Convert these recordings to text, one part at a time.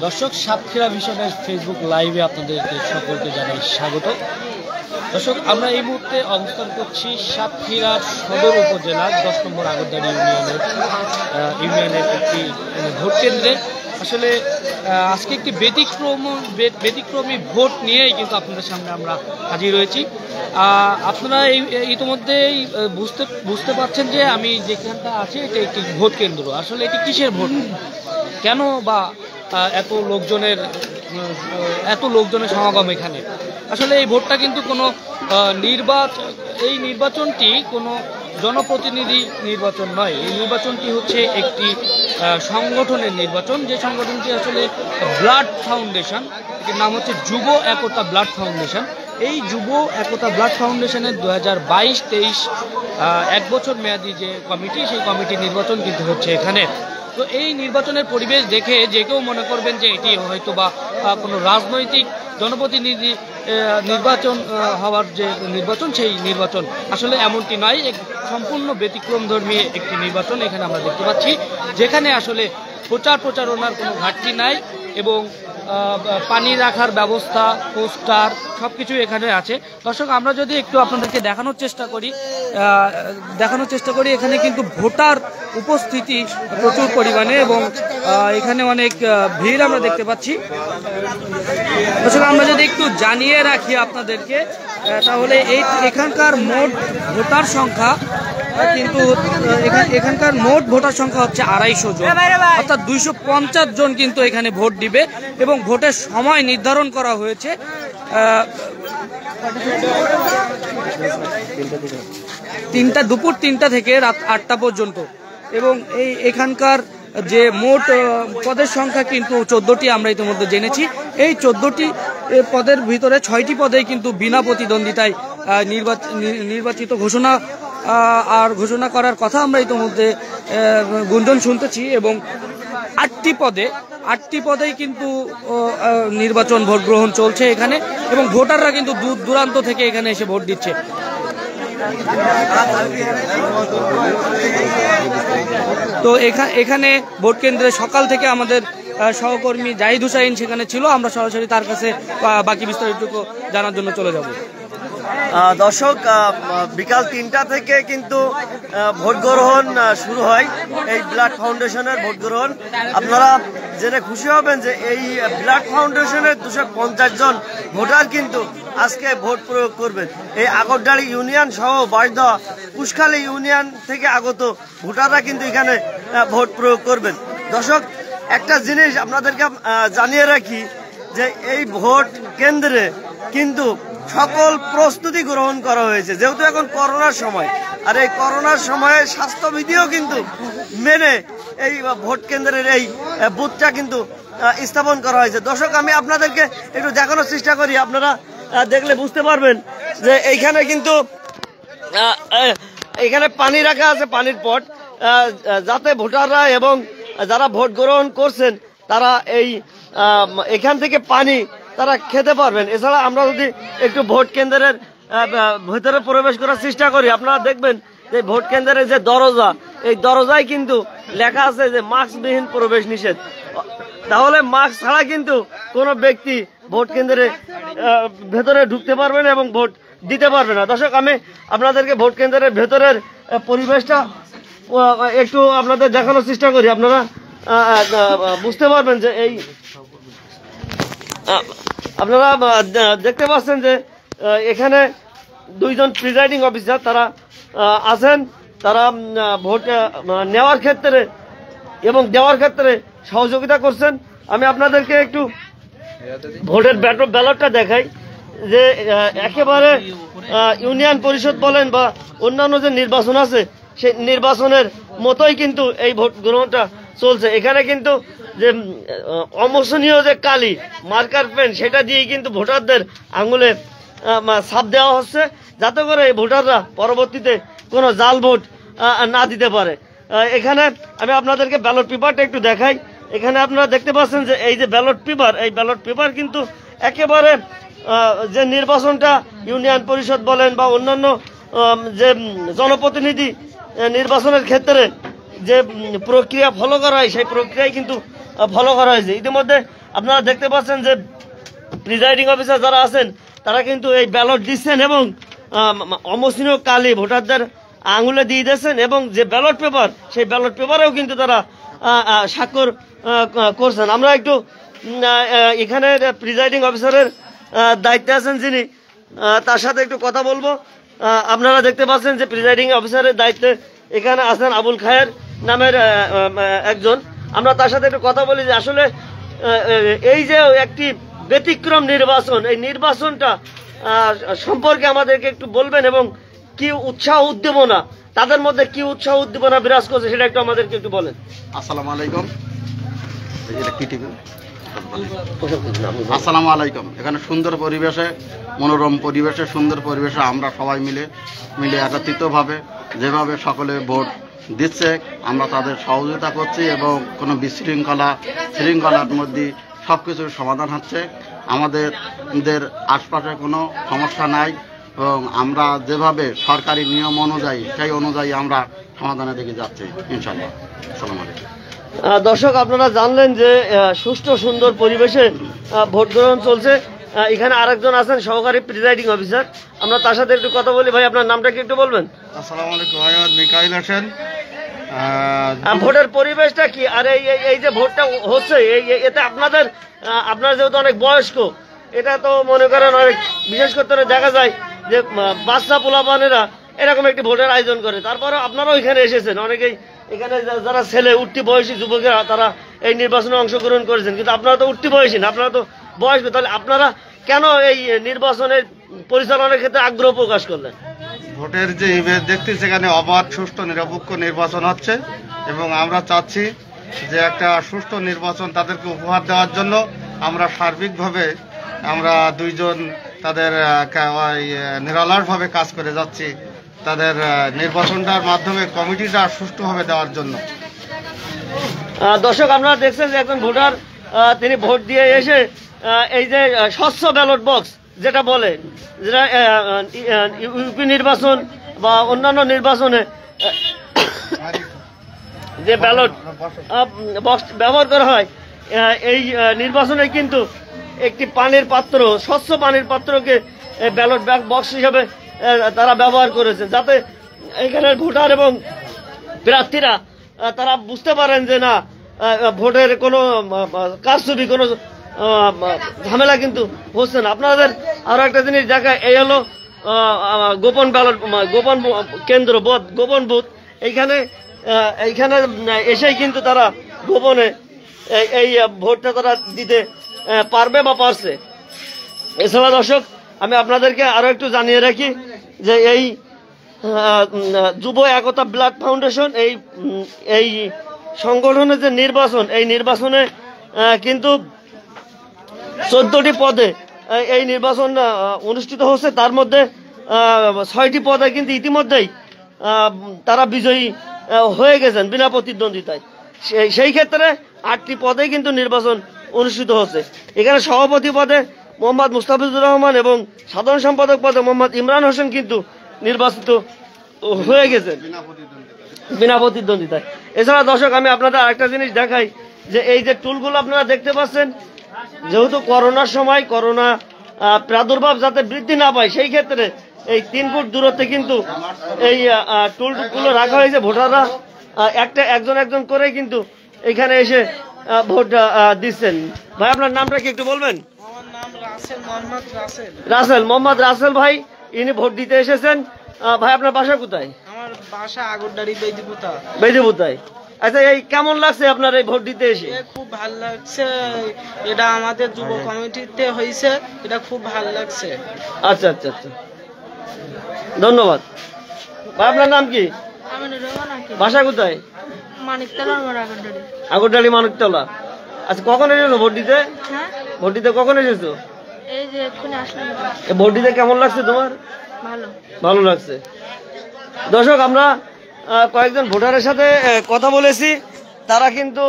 দর্শক, সাতক্ষীরা ভিশনের ফেসবুক লাইভে আপনাদেরকে সকলকে জানাই স্বাগত। দর্শক, আমরা এই মুহূর্তে অবস্থান করছি সাতক্ষীরার সদর উপজেলার 10 নম্বর আগরদাড়ি ইউনিয়নের একটি ভোট কেন্দ্রে। আসলে আজকে একটি ব্যতিক্রমী ভোট নিয়েই কিন্তু আপনাদের সামনে আমরা হাজির হয়েছি। আপনারা ইতিমধ্যেই বুঝতে পারছেন যে আমি যেখানটা আছি এটা একটি ভোট কেন্দ্র। আসলে এটি কিসের ভোট, কেন বা এত লোকজনের সমাগম এখানে? আসলে এই ভোটটা কিন্তু কোনো নির্বাচনটি কোনো জনপ্রতিনিধি নির্বাচন নয়। এই নির্বাচনটি হচ্ছে একটি সংগঠনের নির্বাচন, যে সংগঠনটি আসলে ব্লাড ফাউন্ডেশন, এটির নাম হচ্ছে যুব একতা ব্লাড ফাউন্ডেশন। এই যুব একতা ব্লাড ফাউন্ডেশনের 2022-23 এক বছর মেয়াদী যে কমিটি, সেই কমিটির নির্বাচন কিন্তু হচ্ছে এখানে। তো এই নির্বাচনের পরিবেশ দেখে যে কেউ মনে করবেন যে এটি হয়তো বা কোনো রাজনৈতিক জনপ্রতিনিধি নির্বাচন হওয়ার যে নির্বাচন, সেই নির্বাচন আসলে এমনটি নয়। সম্পূর্ণ ব্যতিক্রমধর্মী একটি নির্বাচন এখানে আমরা দেখতে পাচ্ছি, যেখানে আসলে প্রচারণার কোনো ঘাটতি নাই এবং পানি রাখার ব্যবস্থা, পোস্টার সবকিছু এখানে আছে। দর্শক, আমরা যদি একটু আপনাদেরকে দেখানোর চেষ্টা করি এখানে কিন্তু ভোটার উপস্থিতি প্রচুর পরিমাণে এবং এখানে অনেক ভিড় আমরা দেখতে পাচ্ছি। দর্শক, আমরা যদি একটু জানিয়ে রাখি আপনাদেরকে, তাহলে এখানকার মোট ভোটার সংখ্যা কিন্তু এখানকার মোট ভোটার সংখ্যা হচ্ছে 250 জন, অর্থাৎ 250 জন কিন্তু এখানে ভোট দিবে এবং ভোটের সময় নির্ধারণ করা হয়েছে দুপুর 3টা থেকে রাত 8টা পর্যন্ত। এবং এখানকার যে মোট পদের সংখ্যা কিন্তু 14টি আমরা ইতিমধ্যে জেনেছি। এই 14টি পদের ভিতরে 6টি পদেই কিন্তু বিনা প্রতিদ্বন্দ্বিতায় নির্বাচিত ঘোষণা করার কথা আমরা ইতিমধ্যে গুঞ্জন শুনতেছি এবং 8টি পদেই কিন্তু নির্বাচন ভোট গ্রহণ চলছে এখানে এবং ভোটাররা কিন্তু দূর দূরান্ত থেকে এখানে এসে ভোট দিচ্ছে। তো এখানে ভোট কেন্দ্রে সকাল থেকে আমাদের সহকর্মী জাহিদ হুসাইন সেখানে ছিল। আমরা সরাসরি তার কাছে বাকি বিস্তারিতটুকু জানার জন্য চলে যাব। দর্শক, বিকাল 3টা থেকে কিন্তু ভোট গ্রহণ শুরু হয়, এই ব্লাড ফাউন্ডেশনের ভোট গ্রহণ। আপনারা জেনে খুশি হবেন যে এই ব্লাড ফাউন্ডেশনের 250 জন ভোটার কিন্তু আজকে ভোট প্রয়োগ করবেন। এই আগরদাড়ি ইউনিয়ন সহ বাঁশদহ কুশখালী ইউনিয়ন থেকে আগত ভোটাররা কিন্তু এখানে ভোট প্রয়োগ করবেন। দর্শক, একটা জিনিস আপনাদেরকে জানিয়ে রাখি যে এই ভোট কেন্দ্রে কিন্তু সকল প্রস্তুতি গ্রহণ করা হয়েছে, যেহেতু এখন করোনার সময়, আর এই করোনার সময়ে স্বাস্থ্যবিধিও কিন্তু মেনে এই ভোট কেন্দ্রের এই বুথটা কিন্তু স্থাপন করা হয়েছে। দর্শক, আমি আপনাদেরকে একটু দেখানোর চেষ্টা করি, আপনারা দেখলে বুঝতে পারবেন যে এইখানে কিন্তু এখানে পানি রাখা আছে, পানির পট, যাতে ভোটাররা এবং যারা ভোট গ্রহণ করছেন তারা এখান থেকে পানি তারা খেতে পারবেন। এছাড়া আমরা যদি একটু ভোট কেন্দ্রের ভেতরে প্রবেশ করার চেষ্টা করি, আপনারা দেখবেন যে ভোট কেন্দ্রের যে দরজা, এই দরজায় কিন্তু লেখা আছে যে মাস্কবিহীন প্রবেশ নিষেধ। তাহলে মাস্ক ছাড়া কিন্তু কোনো ব্যক্তি ভোট কেন্দ্রে ভেতরে ঢুকতে পারবে না এবং ভোট দিতে পারবে না। দর্শক, আমি আপনাদেরকে ভোট কেন্দ্রের ভেতরের পরিবেশটা একটু আপনাদের দেখানোর চেষ্টা করি। আপনারা বুঝতে পারবেন যে আপনারা দেখতে পাচ্ছেন যে এখানে 2 জন প্রিজাইডিং অফিসার তারা আছেন। তারা ভোট নেওয়ার ক্ষেত্রে এবং দেওয়ার ক্ষেত্রে সহযোগিতা করছেন। আমি আপনাদেরকে একটু ভোটের ব্যালটটা দেখাই যে একেবারে ইউনিয়ন পরিষদ বলেন বা অন্যান্য যে নির্বাচন আছে সেই নির্বাচনের মতোই কিন্তু এই ভোট গ্রহণটা চলছে। এখানে কিন্তু যে অমোচনীয় যে কালি মার্কার পেন, সেটা দিয়েই কিন্তু ভোটারদের আঙুলে ছাপ দেওয়া হচ্ছে, যাতে করে ভোটাররা পরবর্তীতে কোনো জাল ভোট না দিতে পারে। এখানে আমি আপনাদেরকে ব্যালট পেপারটা একটু দেখাই। এখানে আপনারা দেখতে পাচ্ছেন যে এই যে ব্যালট পেপার, এই ব্যালট পেপার কিন্তু একেবারে যে নির্বাচনটা ইউনিয়ন পরিষদ বলেন বা অন্যান্য যে জনপ্রতিনিধি নির্বাচনের ক্ষেত্রে যে প্রক্রিয়া ফলো করা হয় সেই প্রক্রিয়ায় কিন্তু ফলো করা হয়েছে। ইতিমধ্যে আপনারা দেখতে পাচ্ছেন যে প্রিজাইডিং অফিসার যারা আছেন তারা কিন্তু এই ব্যালট দিচ্ছেন এবং অমসৃণ কালি ভোটারদের আঙুলে দিয়ে দিয়েছেন এবং যে ব্যালট পেপার সেই ব্যালট পেপারেও কিন্তু তারা স্বাক্ষর করছেন। আমরা একটু এখানে প্রিজাইডিং অফিসারের দায়িত্বে আছেন যিনি, তার সাথে একটু কথা বলবো। আপনারা দেখতে পাচ্ছেন যে প্রিজাইডিং অফিসারের দায়িত্বে এখানে আছেন আবুল খায়ের নামের একজন। আমরা তার সাথে একটু কথা বলি যে আসলে এই যে একটি ব্যতিক্রম নির্বাচন, এই নির্বাচনটা সম্পর্কে আমাদেরকে একটু বলবেন এবং কি উৎসাহ উদ্দীপনা তাদের মধ্যে কি উৎসাহ উদ্দীপনা বিরাজ করছে সেটা একটু আমাদেরকে একটু বলেন। আসসালামু আলাইকুম। আসসালামু আলাইকুম। এখানে সুন্দর পরিবেশে, মনোরম পরিবেশে, সুন্দর পরিবেশে আমরা সবাই মিলে একত্রিতভাবে যেভাবে সকলে ভোট দিচ্ছে আমরা তাদের সহযোগিতা করছি এবং কোনো শৃঙ্খলার মধ্যে সব কিছুর সমাধান হচ্ছে। আমাদের আশপাশে কোনো সমস্যা নাই এবং আমরা যেভাবে সরকারি নিয়ম অনুযায়ী সেই অনুযায়ী আমরা সমাধানের দিকে যাচ্ছি ইনশাআল্লাহ। আসসালামু আলাইকুম। দর্শক, আপনারা জানলেন যে সুষ্ঠু সুন্দর পরিবেশে ভোট গ্রহণ চলছে। এখানে আরেকজন আছেন সহকারী প্রিজাইডিং অফিসার, আমরা তার সাথে একটু কথা বলি। ভাই, আপনার নামটা কি একটু বলবেন? আসসালামু আলাইকুম, মোহাম্মদ মিকাইল হোসেন। ভোটের পরিবেশটা কি, আর এই যে ভোটটা হচ্ছে এতে আপনার যেহেতু অনেক বয়স্ক, এটা তো মনে করেন অনেক বিশেষ করে দেখা যায় যে বাচ্চা পোলাপানেরা এরকম একটি ভোটের আয়োজন করে, তারপরে আপনারাও এখানে এসেছেন। অনেকেই এখানে যারা ছেলে উঠতি বয়সী যুবকেরা তারা এই নির্বাচনে অংশগ্রহণ করেছেন, কিন্তু আপনারা তো উঠতি বয়সী না, আপনারা তো বয়স্ক। তাহলে আপনারা কেন এই নির্বাচনের পরিচালনার ক্ষেত্রে আগ্রহ প্রকাশ করলেন? ভোটের যে ইভেন্ট দেখতে সেখানে অবাধ, সুষ্ঠু, নিরপেক্ষ নির্বাচন হচ্ছে এবং আমরা চাচ্ছি যে একটা সুষ্ঠু নির্বাচন তাদেরকে উপহার দেওয়ার জন্য আমরা সার্বিকভাবে আমরা দুইজন তাদের নিরলসভাবে কাজ করে যাচ্ছি তাদের নির্বাচনটার মাধ্যমে কমিটিটা সুষ্ঠুভাবে দেওয়ার জন্য। দর্শক, আপনারা দেখছেন যে একজন ভোটার তিনি ভোট দিয়ে এসে এই যে স্বচ্ছ ব্যালট বক্স যেটা বলে, যেটা ইউপি নির্বাচন বা অন্যান্য নির্বাচনে যে ব্যালট বক্স ব্যবহার করা হয়, এই নির্বাচনে কিন্তু একটি পানির পাত্র, স্বচ্ছ পানির পাত্রকে ব্যালট বক্স হিসেবে তারা ব্যবহার করেছে, যাতে এখানের ভোটার এবং প্রার্থীরা তারা বুঝতে পারেন যে না, ভোটের কোনো কারচুপি, কোনো ঝামেলা কিন্তু হচ্ছে না। আপনাদের আরো একটা জিনিস দেখায়, এই হলো গোপন ব্যালট, গোপন কেন্দ্র, গোপন বুথ। এইখানে এসেই কিন্তু তারা গোপনে এই ভোটটা তারা দিতে পারবে বা পারছে। এছাড়া দর্শক, আমি আপনাদেরকে আরো একটু জানিয়ে রাখি যে এই যুব একতা ব্লাড ফাউন্ডেশন এই সংগঠনের যে নির্বাচন, এই নির্বাচনে কিন্তু 14টি পদে এই নির্বাচন অনুষ্ঠিত হচ্ছে। তার মধ্যে 6টি পদে কিন্তু ইতিমধ্যেই তারা বিজয়ী হয়ে গেছেন বিনা প্রতিদ্বন্দ্বিতায়। সেই ক্ষেত্রে 8টি পদে কিন্তু নির্বাচন অনুষ্ঠিত হচ্ছে। এখানে সভাপতি পদে মোহাম্মদ মুস্তাফিজুর রহমান এবং সাধারণ সম্পাদক পদে মোহাম্মদ ইমরান হোসেন কিন্তু নির্বাচিত হয়ে গেছেন বিনা প্রতিদ্বন্দ্বিতায়। এছাড়া দর্শক, আমি আপনাদের আরেকটা জিনিস দেখাই যে এই যে টুলগুলো আপনারা দেখতে পাচ্ছেন, যেহেতু করোনার সময় করোনা প্রাদুর্ভাব যাতে বৃদ্ধি না পায় সেই ক্ষেত্রে এই 3 ফুট দূরত্বে কিন্তু এই টুলগুলো রাখা হয়েছে। ভোটাররা একজন করে কিন্তু এখানে এসে ভোট দিচ্ছেন। ভাই, আপনার নামটা কি একটু বলবেন? রাসেল, মোহাম্মদ রাসেল ভাই, ইনি ভোট দিতে এসেছেন। ভাই, আপনার বাসা কোথায়? আমার বাসা আগরডাড়ি, বেদিপুতায়। আচ্ছা, এই কেমন লাগছে আপনার এই ভোট দিতে এসে? খুব ভালো লাগছে, এটা আমাদের যুব কমিটিতে হয়েছে, এটা খুব ভালো লাগছে। আচ্ছা আচ্ছা আচ্ছা, ধন্যবাদ। ভাই, আপনার নাম কি? বাসা কোথায়? আগরডাড়ি, মানিকতলা। আচ্ছা, কখন এসেছো ভোট দিতে? ভোট দিতে কখন এসেছো? ভোট দিতে কেমন লাগছে তোমার? ভালো লাগছে। দর্শক, আমরা কয়েকজন ভোটারের সাথে কথা বলেছি, তারা কিন্তু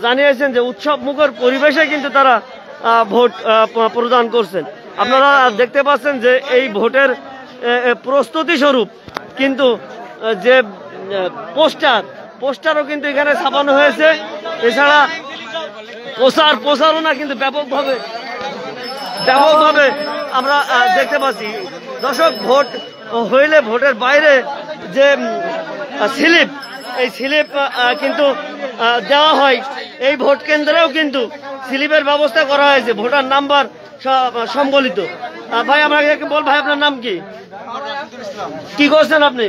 জানিয়েছেন যে উৎসব মুখর পরিবেশে কিন্তু তারা ভোট প্রদান করছেন। আপনারা দেখতে পাচ্ছেন যে এই ভোটের প্রস্তুতি স্বরূপ কিন্তু যে পোস্টার পোস্টারও কিন্তু এখানে ছাপানো হয়েছে। এছাড়া প্রচারণা কিন্তু ব্যাপকভাবে আমরা দেখতে পাচ্ছি। দর্শক, ভোট হইলে ভোটের বাইরে যে স্লিপ, এই স্লিপ কিন্তু দেওয়া হয়। এই ভোট কেন্দ্রেও কিন্তু স্লিপের ব্যবস্থা করা হয়েছে, ভোটার নাম্বার সম্বলিত। ভাই আমাকে বল, ভাই আপনার নাম কি? কি করছেন আপনি?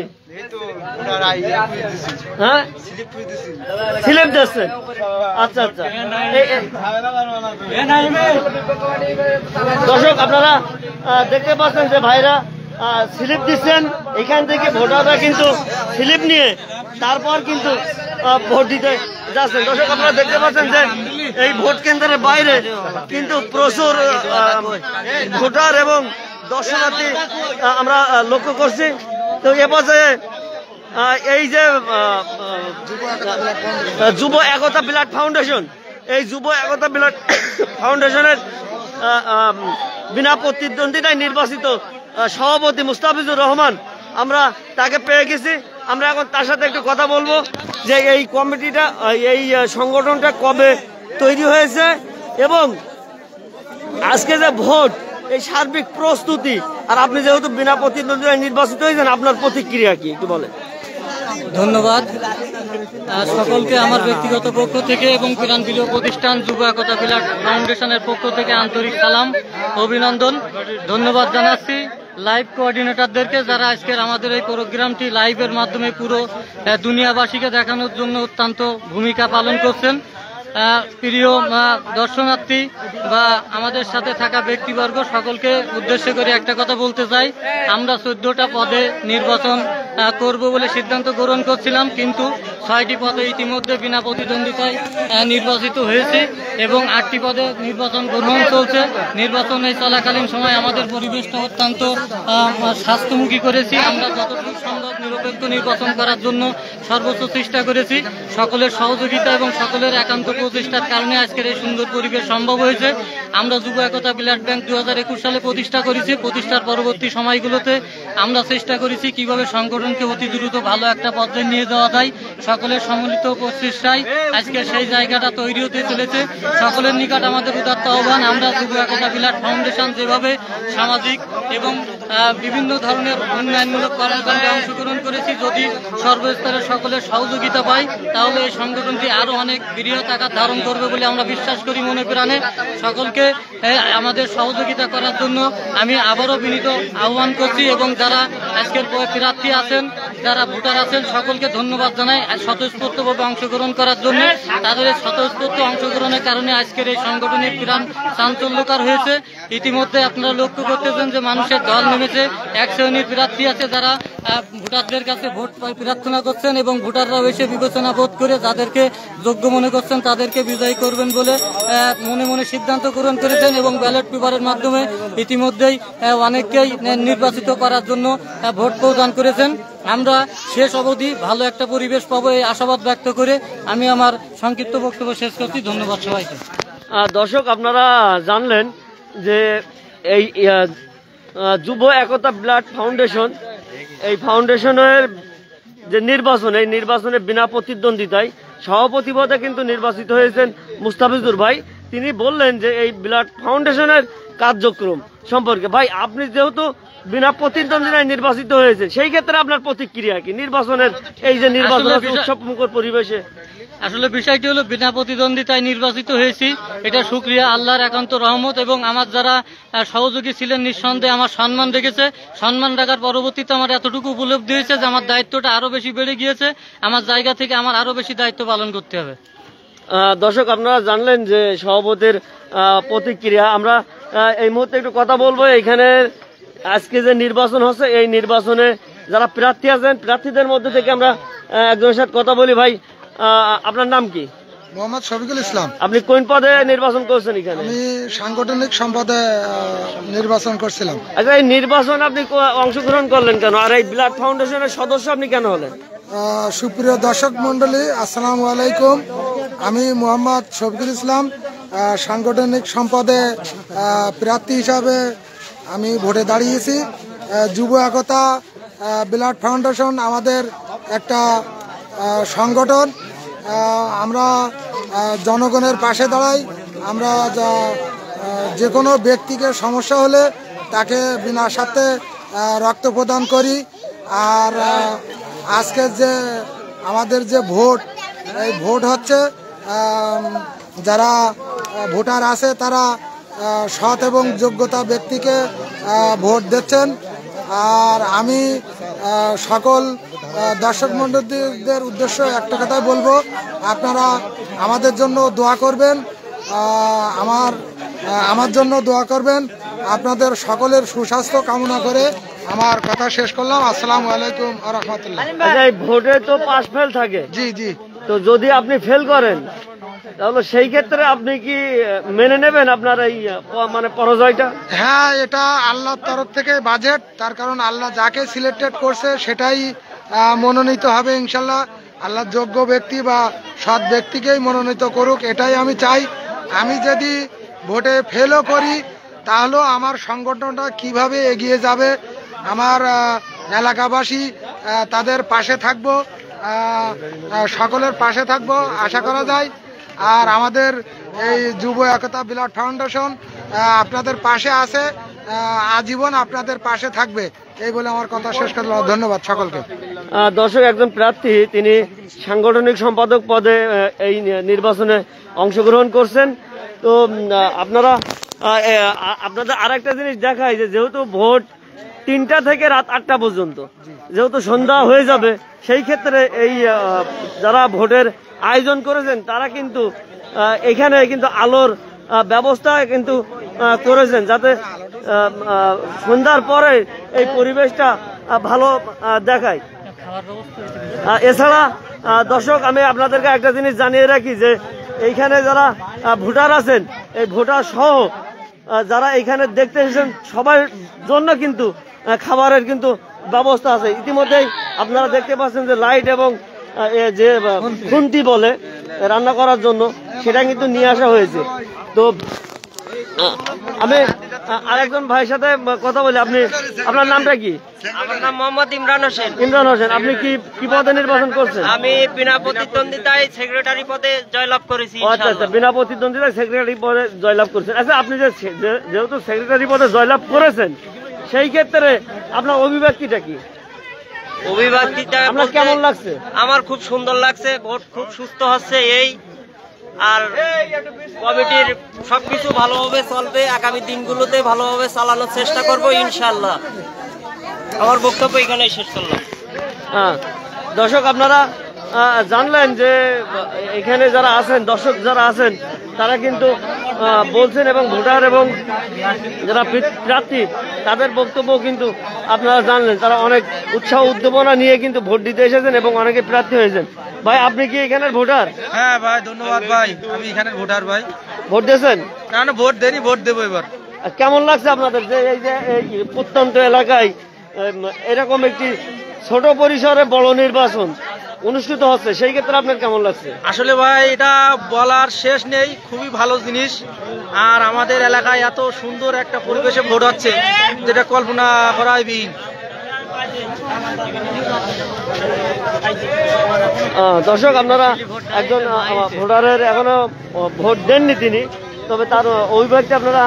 হ্যাঁ, স্লিপ দিচ্ছেন। আচ্ছা আচ্ছা। দর্শক, আপনারা দেখতে পাচ্ছেন যে ভাইরা স্লিপ দিচ্ছেন। এখান থেকে ভোটাররা কিন্তু স্লিপ নিয়ে তারপর কিন্তু ভোট দিতে যাচ্ছেন। দর্শক, আপনারা দেখতে পাচ্ছেন যে এই ভোট কেন্দ্রের বাইরে কিন্তু প্রচুর ভোটার এবং দর্শনার্থী আমরা লক্ষ্য করছি। তো এ পর্যায়ে এই যে যুব একতা ব্লাড ফাউন্ডেশন, এই যুব একতা ব্লাড ফাউন্ডেশনের বিনা প্রতিদ্বন্দ্বিতায় নির্বাচিত সভাপতি মুস্তাফিজুর রহমান, আমরা তাকে পেয়ে গেছি। আমরা এখন তার সাথে একটু কথা বলবো যে এই কমিটিটা, এই সংগঠনটা কবে তৈরি হয়েছে এবং আজকে যে ভোট, এই সার্বিক প্রস্তুতি, আর আপনি যেহেতু বিনা প্রতিদ্বন্দ্বিতায় নির্বাচিত হয়েছেন, আপনার প্রতিক্রিয়া কি একটু বলেন। ধন্যবাদ সকলকে আমার ব্যক্তিগত পক্ষ থেকে এবং প্রাণপ্রিয় প্রতিষ্ঠান যুব একতা ব্লাড ফাউন্ডেশনের পক্ষ থেকে আন্তরিক সালাম, অভিনন্দন, ধন্যবাদ জানাচ্ছি লাইভ কোঅর্ডিনেটরদেরকে, যারা আজকের আমাদের এই প্রোগ্রামটি লাইভের মাধ্যমে পুরো দুনিয়াবাসীকে দেখানোর জন্য অত্যন্ত ভূমিকা পালন করছেন। প্রিয় দর্শনার্থী বা আমাদের সাথে থাকা ব্যক্তিবর্গ, সকলকে উদ্দেশ্য করে একটা কথা বলতে চাই। আমরা 14টা পদে নির্বাচন করব বলে সিদ্ধান্ত গ্রহণ করছিলাম, কিন্তু 6টি পদে ইতিমধ্যে বিনা প্রতিদ্বন্দ্বিতায় নির্বাচিত হয়েছে এবং 8টি পদে নির্বাচন গ্রহণ চলছে। নির্বাচনে চলাকালীন সময় আমাদের পরিবেশটা অত্যন্ত স্বাস্থ্যমুখী করেছি। আমরা যতটুকু সম্ভব নিরপেক্ষ নির্বাচন করার জন্য সর্বোচ্চ চেষ্টা করেছি। সকলের সহযোগিতা এবং সকলের একান্ত প্রচেষ্টার কারণে আজকের এই সুন্দর পরিবেশ সম্ভব হয়েছে। আমরা যুব একতা ব্লাড ব্যাংক 2021 সালে প্রতিষ্ঠা করেছি। প্রতিষ্ঠার পরবর্তী সময়গুলোতে আমরা চেষ্টা করেছি কিভাবে সংগঠনকে অতি দ্রুত ভালো একটা পর্যায়ে নিয়ে যাওয়া যায়। সকলের সম্মিলিত প্রচেষ্টায় আজকে সেই জায়গাটা তৈরি হতে চলেছে। সকলের নিকট আমাদের উদাত্ত আহ্বান, আমরা যুব একতা ব্লাড ফাউন্ডেশন যেভাবে সামাজিক এবং বিভিন্ন ধরনের উন্নয়নমূলক কর্মকাণ্ডে অংশগ্রহণ করেছি, যদি সর্বস্তরের সকলের সহযোগিতা পাই তাহলে এই সংগঠনটি আরো অনেক বৃহৎ আকার ধারণ করবে বলে আমরা বিশ্বাস করি মনে প্রাণে। সকলকে আমাদের সহযোগিতা করার জন্য আমি আবারও বিনীত আহ্বান করছি এবং যারা আজকের প্রার্থী আছেন, যারা ভোটার আছেন, সকলকে ধন্যবাদ জানাই স্বতঃস্ফূর্তভাবে অংশগ্রহণ করার জন্য। তাদের স্বতঃস্ফূর্ত অংশগ্রহণের কারণে আজকের এই সংগঠনের প্রাণ চাঞ্চল্যকর হয়েছে। ইতিমধ্যে আপনারা লক্ষ্য করতেছেন যে মানুষের দল নেমেছে। এক শ্রেণীর প্রার্থী আছে যারা ভোটারদের কাছে ভোট প্রার্থনা করছেন এবং ভোটাররাও এসে বিবেচনা বোধ করে যাদেরকে যোগ্য মনে করছেন তাদেরকে বিজয়ী করবেন বলে মনে মনে সিদ্ধান্ত গ্রহণ করেছেন এবং ব্যালট পেপারের মাধ্যমে ইতিমধ্যেই অনেককেই নির্বাচিত করার জন্য ভোট প্রদান করেছেন। আমরা শেষ অবধি ভালো একটা পরিবেশ পাবো এই আশাবাদ ব্যক্ত করে আমি আমার সংক্ষিপ্ত বক্তব্য শেষ করছি। ধন্যবাদ সবাইকে। দর্শক, আপনারা জানলেন যে এই যুব একতা ব্লাড ফাউন্ডেশন, এই ফাউন্ডেশনের যে নির্বাচন, এই নির্বাচনে বিনা প্রতিদ্বন্দ্বিতায় সভাপতি পদে কিন্তু নির্বাচিত হয়েছেন মুস্তাফিজুর ভাই। তিনি বললেন যে এই ব্লাড ফাউন্ডেশনের কার্যক্রম সম্পর্কে। ভাই, আপনি যেহেতু বিনা প্রতিদ্বন্দ্বিতায় নির্বাচিত হয়েছে, সেই ক্ষেত্রে আপনার প্রতিক্রিয়া কি নির্বাচনের, এই যে নির্বাচন উৎসবমুখর পরিবেশে? আসলে বিষয়টি হলো বিনা প্রতিদ্বন্দ্বিতায় নির্বাচিত হয়েছি, এটা শুকরিয়া, আল্লাহর একান্ত রহমত এবং আমার যারা সহযোগী ছিলেন নিঃসন্দেহে আমার সম্মান রেখেছে। সম্মান রাখার পরবর্তীতে আমার এতটুকু উপলব্ধি হয়েছে যে আমার দায়িত্বটা আরো বেশি বেড়ে গিয়েছে। আমার জায়গা থেকে আমার আরো বেশি দায়িত্ব পালন করতে হবে। দর্শক, আপনারা জানলেন যে সভাপতির প্রতিক্রিয়া। আমরা এই মুহূর্তে একটু কথা বলবো। এখানে আজকে যে নির্বাচন হচ্ছে, এই নির্বাচনে যারা প্রার্থী আছেন, প্রার্থীদের মধ্যে থেকে আমরা একজনের সাথে কথা বলি। ভাই, আপনার নাম কি? মোহাম্মদ শফিকুল ইসলাম। আপনি কোন পদে নির্বাচন করছেন এখানে? আমি সাংগঠনিক সম্পদে নির্বাচন করছিলাম। আচ্ছা, এই নির্বাচন আপনি অংশগ্রহণ করলেন কেন, আর এই ব্লাড ফাউন্ডেশনের সদস্য আপনি কেন হলেন? সুপ্রিয় দর্শক মন্ডলী, আসসালামু আলাইকুম। আমি মোহাম্মদ শফিকুল ইসলাম, সাংগঠনিক সম্পদে প্রার্থী হিসাবে আমি ভোটে দাঁড়িয়েছি। যুব একতা ব্লাড ফাউন্ডেশন আমাদের একটা সংগঠন। আমরা জনগণের পাশে দাঁড়াই। আমরা যে কোনো ব্যক্তিকে সমস্যা হলে তাকে বিনা স্বার্থে রক্ত প্রদান করি। আর আজকের যে আমাদের যে ভোট, এই ভোট হচ্ছে যারা ভোটার আছে তারা সৎ এবং যোগ্যতা ব্যক্তিকে ভোট দিচ্ছেন। আর আমি সকল দর্শক মণ্ডলীদের উদ্দেশ্য একটা কথাই বলবো, আপনারা আমাদের জন্য দোয়া করবেন, আমার জন্য দোয়া করবেন। আপনাদের সকলের সুস্বাস্থ্য কামনা করে আমার কথা শেষ করলাম। আসসালামু আলাইকুম ওয়া রাহমাতুল্লাহ। ভোটে তো পাস ফেল থাকে, জি জি। তো যদি আপনি ফেল করেন তাহলে সেই ক্ষেত্রে আপনি কি মেনে নেবেন আপনার এই মানে পরাজয়টা? হ্যাঁ, এটা আল্লাহর তরফ থেকে বাজেট, তার কারণ আল্লাহ যাকে সিলেক্টেড করছে সেটাই মনোনীত হবে ইনশাল্লাহ। আল্লাহ যোগ্য ব্যক্তি বা সৎ ব্যক্তিকেই মনোনীত করুক, এটাই আমি চাই। আমি যদি ভোটে ফেলও করি তাহলেও আমার সংগঠনটা কিভাবে এগিয়ে যাবে, আমার এলাকাবাসী তাদের পাশে থাকবো, সকলের পাশে থাকবো আশা করা যায়। আর আমাদের এই যুব একতা ব্লাড ফাউন্ডেশন আপনাদের পাশে আছে, আজীবন আপনাদের পাশে থাকবে, এই বলে আমার কথা শেষ করলাম। ধন্যবাদ সকলকে। দর্শক, একজন প্রার্থী তিনি সাংগঠনিক সম্পাদক পদে এই নির্বাচনে অংশগ্রহণ করছেন। তো আপনাদের আরেকটা জিনিস দেখায় যে যেহেতু ভোট 3টা থেকে রাত 8টা পর্যন্ত, যেহেতু সন্ধ্যা হয়ে যাবে, সেই ক্ষেত্রে এই যারা ভোটের আয়োজন করেছেন তারা কিন্তু এখানে কিন্তু আলোর ব্যবস্থা কিন্তু করেছেন, যাতে সন্ধ্যার পরে এই পরিবেশটা ভালো দেখায়। এছাড়া দর্শক, আমি আপনাদেরকে একটা জিনিস জানিয়ে রাখি যে এইখানে যারা ভোটার আছেন, এই ভোটার সহ যারা এইখানে দেখতে এসেছেন সবার জন্য কিন্তু খাবারের কিন্তু ব্যবস্থা আছে। ইতিমধ্যেই আপনারা দেখতে পাচ্ছেন যে লাইট এবং যে খুন্তি বলে রান্না করার জন্য, সেটা কিন্তু নিয়ে আসা হয়েছে। তো আমি আরেকজন ভাইয়ের সাথে কথা বলি। আপনার নামটা কি? আমার নাম মোহাম্মদ ইমরান হোসেন। ইমরান হোসেন, আপনি কি পদে নির্বাচন করছেন? আমি বিনা প্রতিদ্বন্দ্বিতায় সেক্রেটারি পদে জয়লাভ করেছি। আচ্ছা আচ্ছা, বিনা প্রতিদ্বন্দ্বিতায় সেক্রেটারি পদে জয়লাভ করেছেন। আচ্ছা, আপনি যেহেতু সেক্রেটারি পদে জয়লাভ করেছেন, সেই ক্ষেত্রে আপনার অভিব্যক্তিটা কি? অভিব্যক্তিটা আপনার কেমন লাগছে? আমার খুব সুন্দর লাগছে, ভোট খুব সুস্থ হচ্ছে এই, আর কমিটির সবকিছু ভালোভাবে চলবে, আগামী দিনগুলোতে ভালোভাবে চালানোর চেষ্টা করব ইনশাআল্লাহ। আমার বক্তব্য এখানেই শেষ করলাম। দর্শক, আপনারা জানলেন যে এখানে যারা আছেন, দর্শক যারা আছেন, তারা কিন্তু বলছেন, এবং ভোটার এবং যারা প্রার্থী তাদের বক্তব্য কিন্তু আপনারা জানলেন। তারা অনেক উৎসাহ উদ্দীপনা নিয়ে কিন্তু ভোট দিতে এসেছেন এবং অনেকে প্রার্থী হয়েছেন। ভাই, আপনি কি এখানের ভোটার? হ্যাঁ ভাই, ধন্যবাদ ভাই, আমি এখানের ভোটার ভাই। ভোট দিয়েছেন? কারণ ভোট দেনি, ভোট দেবো এবার। কেমন লাগছে আপনাদের যে এই যে প্রত্যন্ত এলাকায় এরকম একটি ছোট পরিসরে বড় নির্বাচন অনুষ্ঠিত হচ্ছে, সেই ক্ষেত্রে আপনার কেমন লাগছে? আসলে ভাই, এটা বলার শেষ নেই, খুবই ভালো জিনিস। আর আমাদের এলাকায় এত সুন্দর একটা পরিবেশে ভোট হচ্ছে, যেটা কল্পনা করাই বিহীন। দর্শক, আপনারা একজন ভোটারের এখনো ভোট দেননি তিনি, তবে তার অভিব্যক্তি আপনারা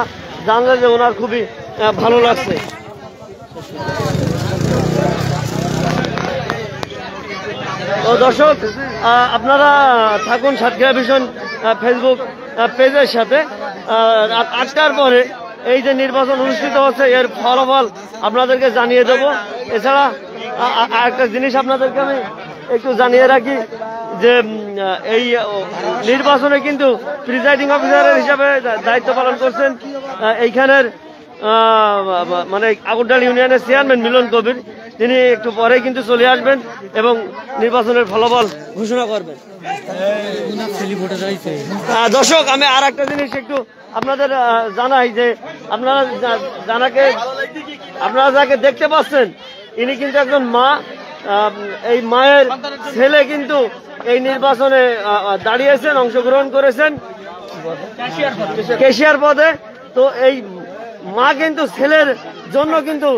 জানলেন যে ওনার খুবই ভালো লাগছে। তো দর্শক, আপনারা থাকুন সাতক্ষীরা ভিশন ফেসবুক পেজের সাথে। রাত 8টার পরে এই যে নির্বাচন অনুষ্ঠিত হচ্ছে, এর ফলাফল আপনাদেরকে জানিয়ে দেব। এছাড়া আরেকটা জিনিস আপনাদেরকে আমি একটু জানিয়ে রাখি যে এই নির্বাচনে কিন্তু প্রিজাইডিং অফিসারের হিসাবে দায়িত্ব পালন করছেন এইখানের মানে আগরডাল ইউনিয়নের চেয়ারম্যান মিলন কবির। তিনি একটু পরে কিন্তু চলে আসবেন এবং নির্বাচনের ফলাফল ঘোষণা করবেন। দর্শক, আমি আর একটা জিনিস একটু আপনাদের জানাই যে আপনারা যাকে দেখতে পাচ্ছেন, ইনি কিন্তু একজন মা। এই মায়ের ছেলে কিন্তু এই নির্বাচনে দাঁড়িয়েছেন, অংশগ্রহণ করেছেন ক্যাশিয়ার পদে। তো এই মা কিন্তু ছেলের জন্য কিন্তু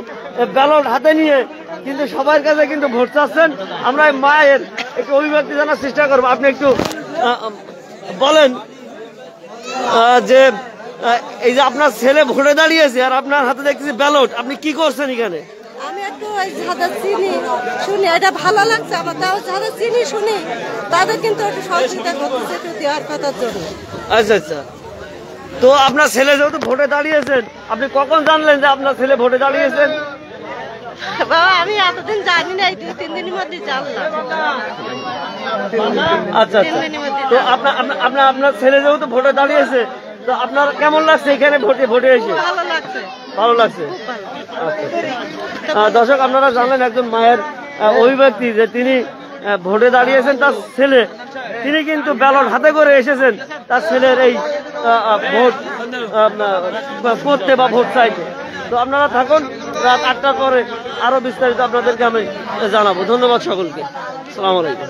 ব্যালট হাতে নিয়ে কিন্তু সবার কাছে কিন্তু ভোট চাচ্ছেন। আমরা মায়ের একটু অভিব্যক্তি জানার চেষ্টা করবো। আপনি একটু বলেন যে এই যে আপনার ছেলে ভোটে দাঁড়িয়েছে আর আপনার হাতে দেখতেছি ব্যালট, আপনি কি করছেন এখানে? আমি একটু ওই যাদের চিনি শুনি, এটা ভালো লাগছে আমার, তাও যাদের চিনি শুনি তাদের কিন্তু একটু সহযোগিতা করতেছে একটু দেওয়ার কথার জন্য। আচ্ছা আচ্ছা, তো আপনার ছেলে যেহেতু ভোটে দাঁড়িয়েছেন, আপনি কখন জানলেন যে আপনার ছেলে ভোটে দাঁড়িয়েছেন? বাবা আমি এতদিন জানি না, এই 2-3 দিনের মধ্যে জানলাম। আচ্ছা আচ্ছা, তো আপনার ছেলে যেহেতু ভোটে দাঁড়িয়েছে, তো আপনার কেমন লাগছে এখানে ভোটে এসে? ভালো লাগছে, ভালো লাগছে। দর্শক, আপনারা জানলেন একজন মায়ের অভিব্যক্তি যে তিনি ভোটে দাঁড়িয়েছেন, তার ছেলে তিনি কিন্তু ব্যালট হাতে করে এসেছেন তার ছেলের এই ভোট করতে বা ভোট চাইতে। তো আপনারা থাকুন, রাত 8টার পরে আরো বিস্তারিত আপনাদেরকে আমি জানাবো। ধন্যবাদ সকলকে, আসসালামু আলাইকুম।